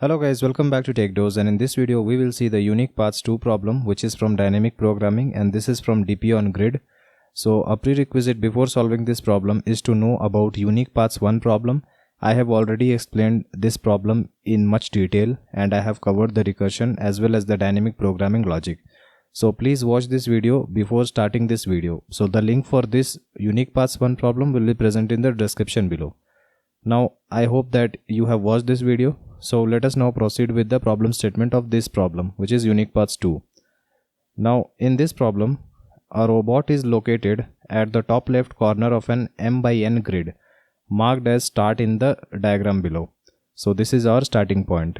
Hello guys, welcome back to TechDose, and in this video we will see the unique paths 2 problem, which is from dynamic programming, and this is from DP on grid. So a prerequisite before solving this problem is to know about unique paths 1 problem. I have already explained this problem in much detail and I have covered the recursion as well as the dynamic programming logic. So please watch this video before starting this video. So the link for this unique paths 1 problem will be present in the description below. Now I hope that you have watched this video. So let us now proceed with the problem statement of this problem, which is unique paths 2. Now in this problem, a robot is located at the top left corner of an m by n grid marked as start in the diagram below. So this is our starting point.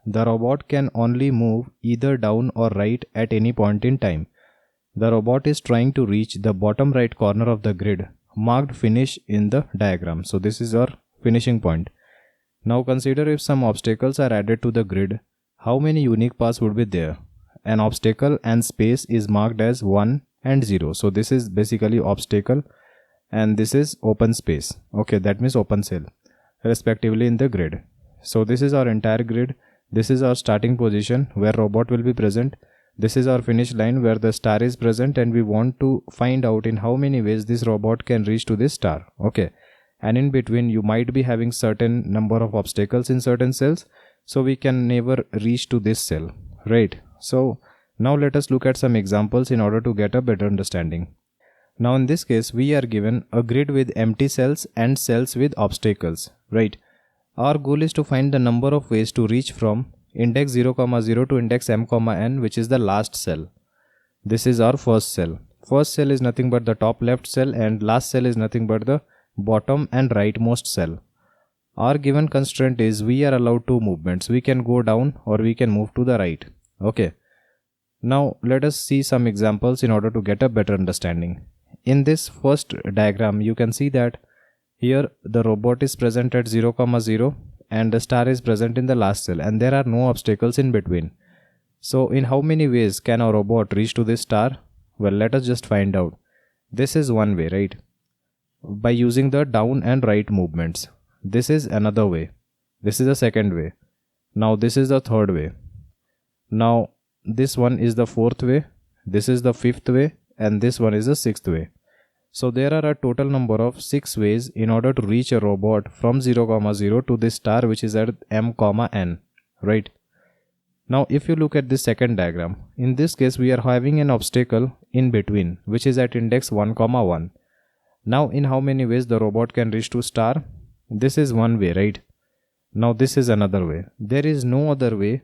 The robot can only move either down or right at any point in time. The robot is trying to reach the bottom right corner of the grid marked finish in the diagram. So this is our finishing point. Now consider if some obstacles are added to the grid, how many unique paths would be there? An obstacle and space is marked as 1 and 0. So this is basically obstacle and this is open space. Okay, that means open cell respectively in the grid. So this is our entire grid. This is our starting position where robot will be present. This is our finish line where the star is present, and we want to find out in how many ways this robot can reach to this star. Okay. And in between you might be having certain number of obstacles in certain cells, so we can never reach to this cell, right? So now let us look at some examples in order to get a better understanding. Now in this case we are given a grid with empty cells and cells with obstacles, right? Our goal is to find the number of ways to reach from index 0, 0 to index m, n, which is the last cell. This is our first cell. First cell is nothing but the top left cell and last cell is nothing but the bottom and rightmost cell. Our given constraint is we are allowed two movements. We can go down or we can move to the right. Okay. Now let us see some examples in order to get a better understanding. In this first diagram you can see that here the robot is present at 0, 0 and the star is present in the last cell and there are no obstacles in between. So in how many ways can a robot reach to this star? Well, let us just find out. This is one way, right? By using the down and right movements. This is another way. This is the second way. Now this is the third way. Now this one is the fourth way. This is the fifth way, and this one is the sixth way. So there are a total number of 6 ways in order to reach a robot from 0, 0 to this star which is at m, n, right? Now if you look at this second diagram, in this case we are having an obstacle in between which is at index 1, 1. Now in how many ways the robot can reach to star? This is one way, right? Now this is another way. There is no other way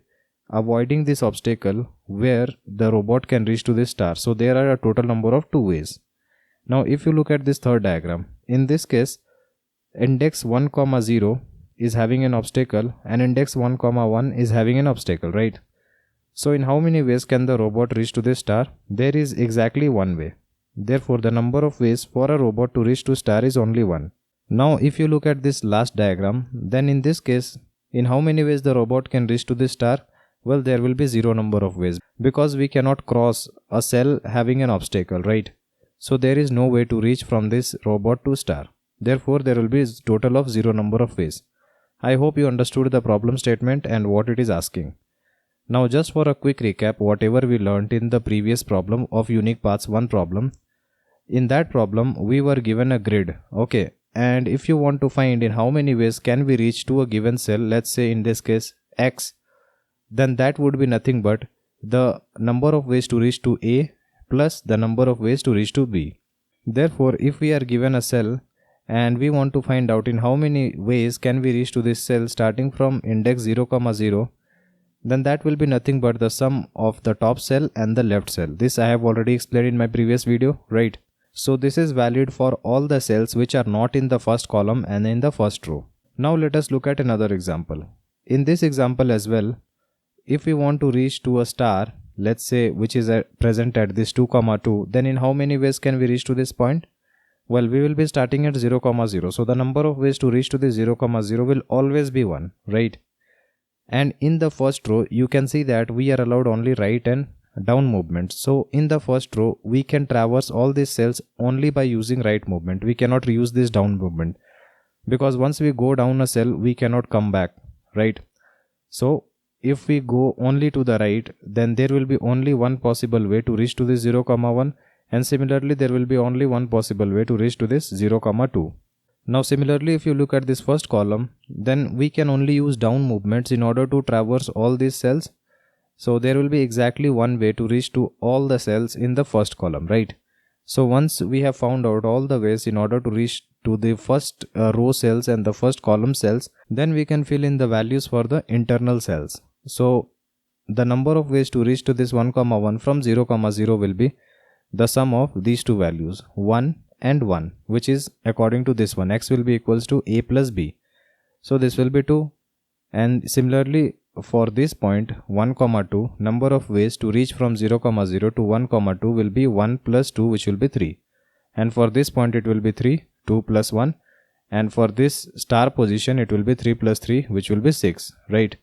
avoiding this obstacle where the robot can reach to this star. So there are a total number of 2 ways. Now if you look at this third diagram, in this case index 1, 0 is having an obstacle and index 1, 1 is having an obstacle, right? So in how many ways can the robot reach to this star? There is exactly one way. Therefore, the number of ways for a robot to reach to star is only 1. Now, if you look at this last diagram, then in this case, in how many ways the robot can reach to this star? Well, there will be 0 number of ways because we cannot cross a cell having an obstacle, right? So there is no way to reach from this robot to star. Therefore, there will be a total of 0 number of ways. I hope you understood the problem statement and what it is asking. Now, just for a quick recap, whatever we learned in the previous problem of unique paths 1 problem, in that problem we were given a grid, okay, and if you want to find in how many ways can we reach to a given cell, let's say in this case x, then that would be nothing but the number of ways to reach to A plus the number of ways to reach to B. Therefore, if we are given a cell and we want to find out in how many ways can we reach to this cell starting from index 0, 0, then that will be nothing but the sum of the top cell and the left cell. This I have already explained in my previous video, right? So this is valid for all the cells which are not in the first column and in the first row. Now let us look at another example. In this example as well, if we want to reach to a star, let's say which is present at this 2, 2, then in how many ways can we reach to this point? Well, we will be starting at 0, 0. So the number of ways to reach to this 0, 0 will always be 1, right? And in the first row, you can see that we are allowed only right and down movement. So in the first row, we can traverse all these cells only by using right movement. We cannot use this down movement because once we go down a cell, we cannot come back, right? So if we go only to the right, then there will be only one possible way to reach to this 0, 1, and similarly there will be only one possible way to reach to this 0, 2. Now similarly, if you look at this first column, then we can only use down movements in order to traverse all these cells. So there will be exactly one way to reach to all the cells in the first column, right? So once we have found out all the ways in order to reach to the first row cells and the first column cells, then we can fill in the values for the internal cells. So the number of ways to reach to this 1, 1 from 0, 0 will be the sum of these two values, 1 and 1, which is according to this one, x will be equals to a plus b. So this will be 2, and similarly for this point 1, 2, number of ways to reach from 0, 0 to 1, 2 will be 1 plus 2, which will be 3. And for this point it will be 3, 2 plus 1. And for this star position it will be 3 plus 3, which will be 6, right?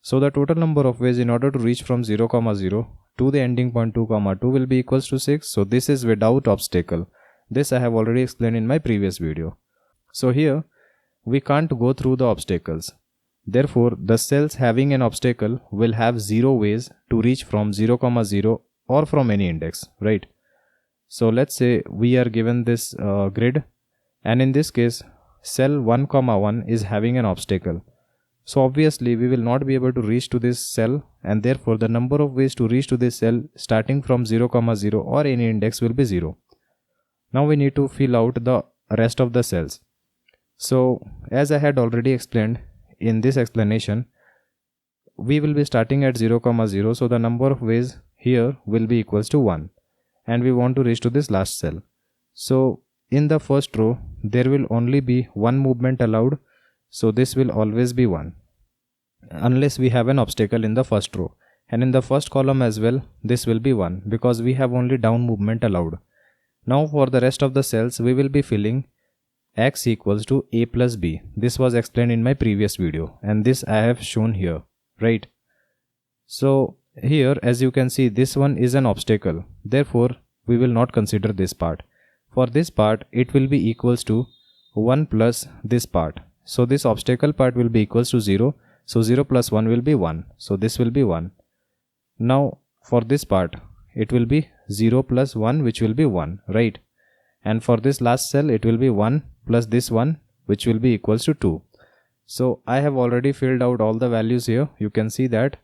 So the total number of ways in order to reach from 0, 0 to the ending point 2, 2 will be equals to 6. So this is without obstacle. This I have already explained in my previous video. So here we can't go through the obstacles. Therefore, the cells having an obstacle will have 0 ways to reach from 0, 0 or from any index, right? So let's say we are given this grid, and in this case cell 1, 1 is having an obstacle. So obviously we will not be able to reach to this cell, and therefore the number of ways to reach to this cell starting from 0, 0 or any index will be 0. Now we need to fill out the rest of the cells. So as I had already explained in this explanation, we will be starting at 0, 0, so the number of ways here will be equals to 1, and we want to reach to this last cell. So in the first row there will only be one movement allowed, so this will always be 1 unless we have an obstacle in the first row, and in the first column as well this will be 1 because we have only down movement allowed. Now for the rest of the cells we will be filling x equals to a plus b. This was explained in my previous video, and this I have shown here, right? So here as you can see, this one is an obstacle, therefore we will not consider this part. For this part it will be equals to 1 plus this part. So this obstacle part will be equals to 0. So 0 plus 1 will be 1. So this will be 1. Now for this part it will be 0 plus 1, which will be 1, right? And for this last cell it will be 1 plus this 1, which will be equals to 2. So I have already filled out all the values here. You can see that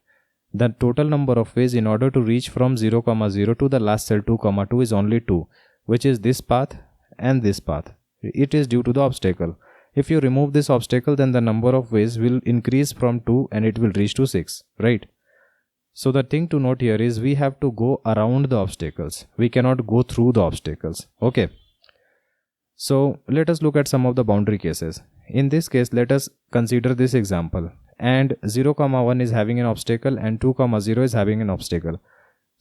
the total number of ways in order to reach from 0, 0 to the last cell 2, 2 is only 2, which is this path and this path. It is due to the obstacle. If you remove this obstacle, then the number of ways will increase from 2 and it will reach to 6, right? So the thing to note here is we have to go around the obstacles. We cannot go through the obstacles. Okay. So let us look at some of the boundary cases. In this case, let us consider this example, and 0, 1 is having an obstacle and 2, 0 is having an obstacle.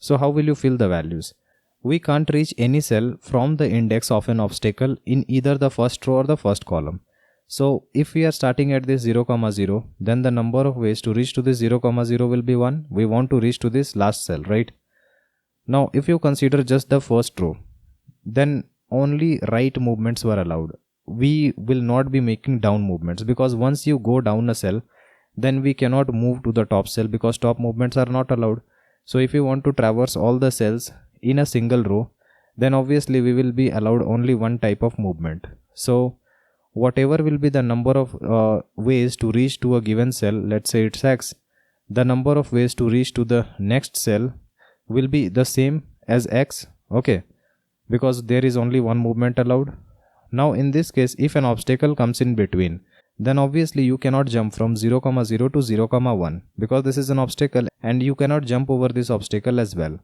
So how will you fill the values? We can't reach any cell from the index of an obstacle in either the first row or the first column. So if we are starting at this 0, 0, then the number of ways to reach to this 0, 0 will be 1. We want to reach to this last cell, right? Now if you consider just the first row, then only right movements were allowed. We will not be making down movements, because once you go down a cell, then we cannot move to the top cell because top movements are not allowed. So if you want to traverse all the cells in a single row, then obviously we will be allowed only one type of movement. So whatever will be the number of ways to reach to a given cell, let's say it's x, the number of ways to reach to the next cell will be the same as x, okay, because there is only one movement allowed. Now in this case, if an obstacle comes in between, then obviously you cannot jump from 0, 0 to 0, 1 because this is an obstacle and you cannot jump over this obstacle as well.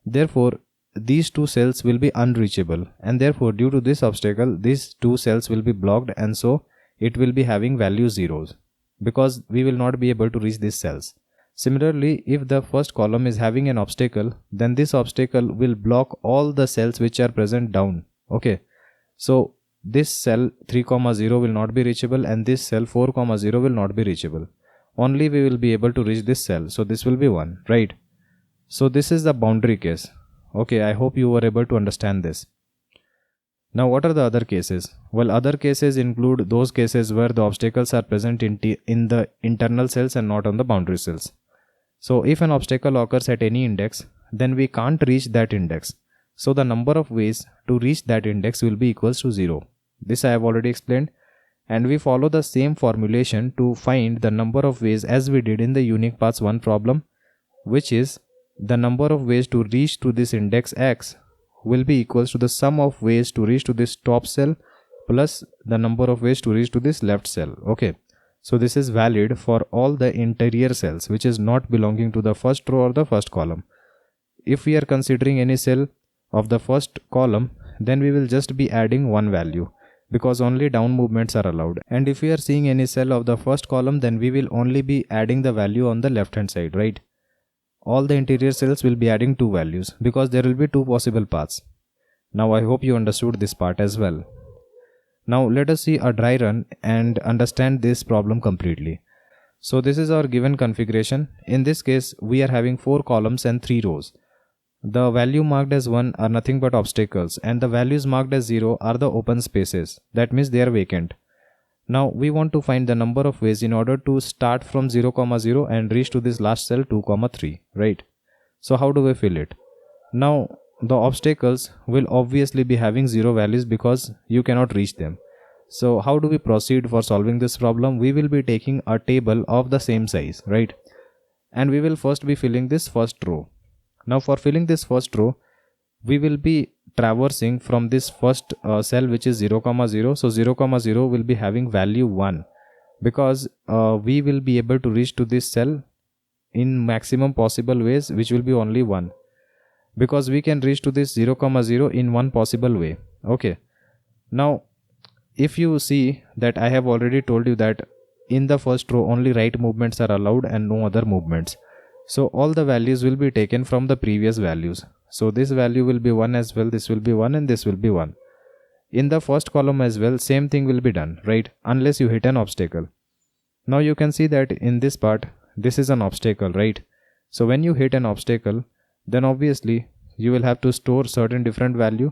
Therefore these two cells will be unreachable, and therefore due to this obstacle these two cells will be blocked, and so it will be having value zeros because we will not be able to reach these cells. Similarly, if the first column is having an obstacle, then this obstacle will block all the cells which are present down, okay? So this cell 3, 0 will not be reachable, and this cell 4, 0 will not be reachable. Only we will be able to reach this cell, so this will be 1, right? So this is the boundary case. Okay, I hope you were able to understand this. Now what are the other cases? Well, other cases include those cases where the obstacles are present in the internal cells and not on the boundary cells. So if an obstacle occurs at any index, then we can't reach that index. So the number of ways to reach that index will be equals to 0. This I have already explained, and we follow the same formulation to find the number of ways as we did in the unique paths 1 problem, which is the number of ways to reach to this index x will be equals to the sum of ways to reach to this top cell plus the number of ways to reach to this left cell. Okay, so this is valid for all the interior cells which is not belonging to the first row or the first column. If we are considering any cell of the first column, then we will just be adding one value because only down movements are allowed. And if we are seeing any cell of the first column, then we will only be adding the value on the left hand side, right? All the interior cells will be adding 2 values because there will be 2 possible paths. Now I hope you understood this part as well. Now let us see a dry run and understand this problem completely. So this is our given configuration. In this case, we are having 4 columns and 3 rows. The value marked as 1 are nothing but obstacles, and the values marked as 0 are the open spaces. That means they are vacant. Now we want to find the number of ways in order to start from 0, 0 and reach to this last cell 2, 3, right? So how do we fill it? Now the obstacles will obviously be having 0 values because you cannot reach them. So how do we proceed for solving this problem? We will be taking a table of the same size, right? And we will first be filling this first row. Now for filling this first row, we will be traversing from this first cell which is 0, 0. So 0, 0 will be having value 1 because we will be able to reach to this cell in maximum possible ways, which will be only 1 because we can reach to this 0, 0 in one possible way. Okay. Now if you see that I have already told you that in the first row only right movements are allowed and no other movements. So all the values will be taken from the previous values. So this value will be 1 as well, this will be 1 and this will be 1. In the first column as well, same thing will be done, right? Unless you hit an obstacle. Now you can see that in this part, this is an obstacle, right? So when you hit an obstacle, then obviously you will have to store certain different value.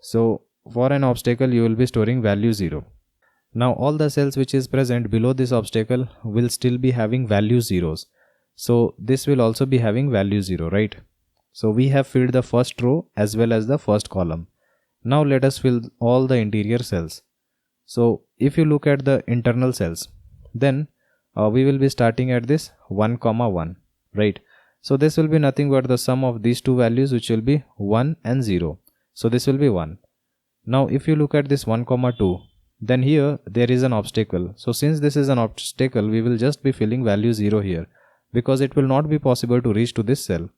So for an obstacle, you will be storing value 0. Now all the cells which is present below this obstacle will still be having value zeros. So this will also be having value 0, right? So we have filled the first row as well as the first column. Now let us fill all the interior cells. So if you look at the internal cells, then we will be starting at this 1, 1, right? So this will be nothing but the sum of these 2 values, which will be 1 and 0. So this will be 1. Now if you look at this 1, 2, then here there is an obstacle. So since this is an obstacle, we will just be filling value 0 here because it will not be possible to reach to this cell.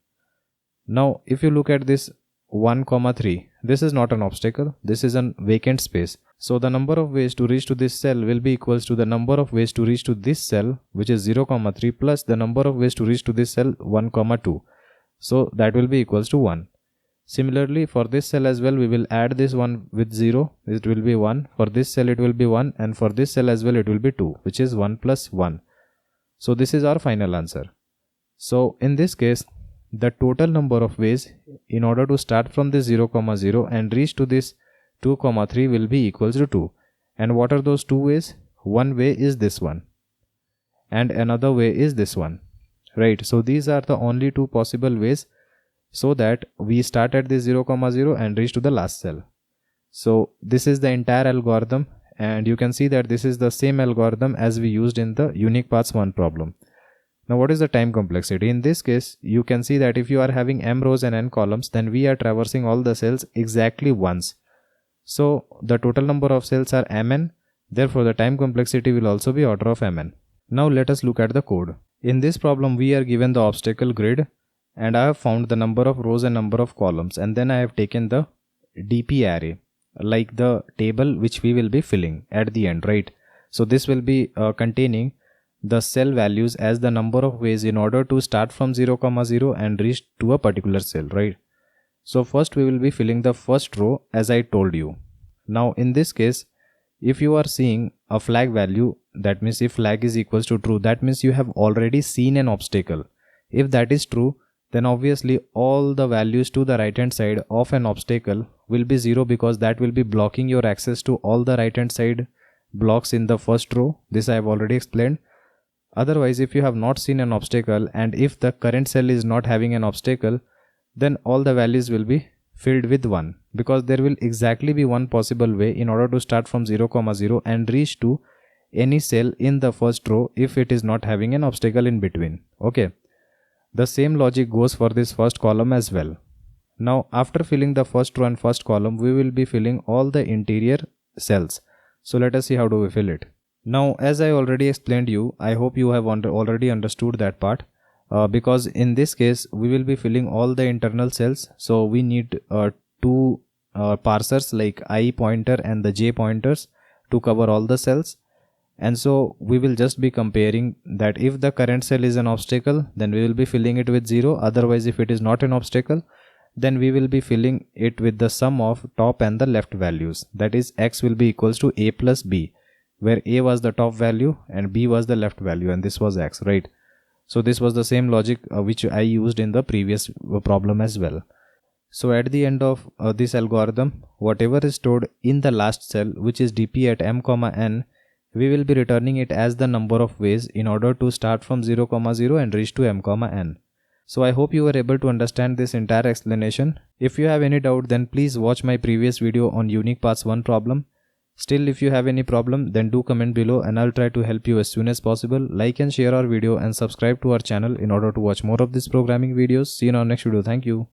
Now if you look at this 1, 3, this is not an obstacle, this is a vacant space. So the number of ways to reach to this cell will be equals to the number of ways to reach to this cell, which is 0, 3 plus the number of ways to reach to this cell 1, 2. So that will be equals to 1. Similarly for this cell as well, we will add this 1 with 0, it will be 1. For this cell it will be 1, and for this cell as well it will be 2, which is 1 plus 1. So this is our final answer. So in this case, the total number of ways in order to start from this 0, 0 and reach to this 2, 3 will be equals to 2. And what are those 2 ways? One way is this one and another way is this one, right? So these are the only 2 possible ways so that we start at this 0, 0 and reach to the last cell. So this is the entire algorithm, and you can see that this is the same algorithm as we used in the unique paths 1 problem. Now what is the time complexity? In this case, you can see that if you are having m rows and n columns, then we are traversing all the cells exactly once. So the total number of cells are mn, therefore the time complexity will also be order of mn. Now let us look at the code. In this problem, we are given the obstacle grid, and I have found the number of rows and number of columns, and then I have taken the DP array, like the table which we will be filling at the end, right? So this will be containing the cell values as the number of ways in order to start from 0, 0 and reach to a particular cell, right? So first we will be filling the first row as I told you. Now in this case, if you are seeing a flag value, that means if flag is equals to true, that means you have already seen an obstacle. If that is true, then obviously all the values to the right hand side of an obstacle will be 0 because that will be blocking your access to all the right hand side blocks in the first row. This I have already explained. Otherwise, if you have not seen an obstacle and if the current cell is not having an obstacle, then all the values will be filled with 1, because there will exactly be one possible way in order to start from 0, 0 and reach to any cell in the first row if it is not having an obstacle in between. Okay. The same logic goes for this first column as well. Now after filling the first row and first column, we will be filling all the interior cells. So let us see how do we fill it. Now as I already explained you, I hope you have already understood that part. Because in this case we will be filling all the internal cells, so we need two parsers like I pointer and the J pointers to cover all the cells. And so we will just be comparing that if the current cell is an obstacle, then we will be filling it with 0. Otherwise, if it is not an obstacle, then we will be filling it with the sum of top and the left values. That is, x will be equals to a plus b, where a was the top value and b was the left value, and this was x, right? So this was the same logic which I used in the previous problem as well. So at the end of this algorithm, whatever is stored in the last cell, which is dp at m, n, we will be returning it as the number of ways in order to start from 0, 0 and reach to m, n. So I hope you were able to understand this entire explanation. If you have any doubt, then please watch my previous video on Unique Paths 1 problem. Still, if you have any problem, then do comment below and I'll try to help you as soon as possible. Like and share our video and subscribe to our channel in order to watch more of these programming videos. See you in our next video. Thank you.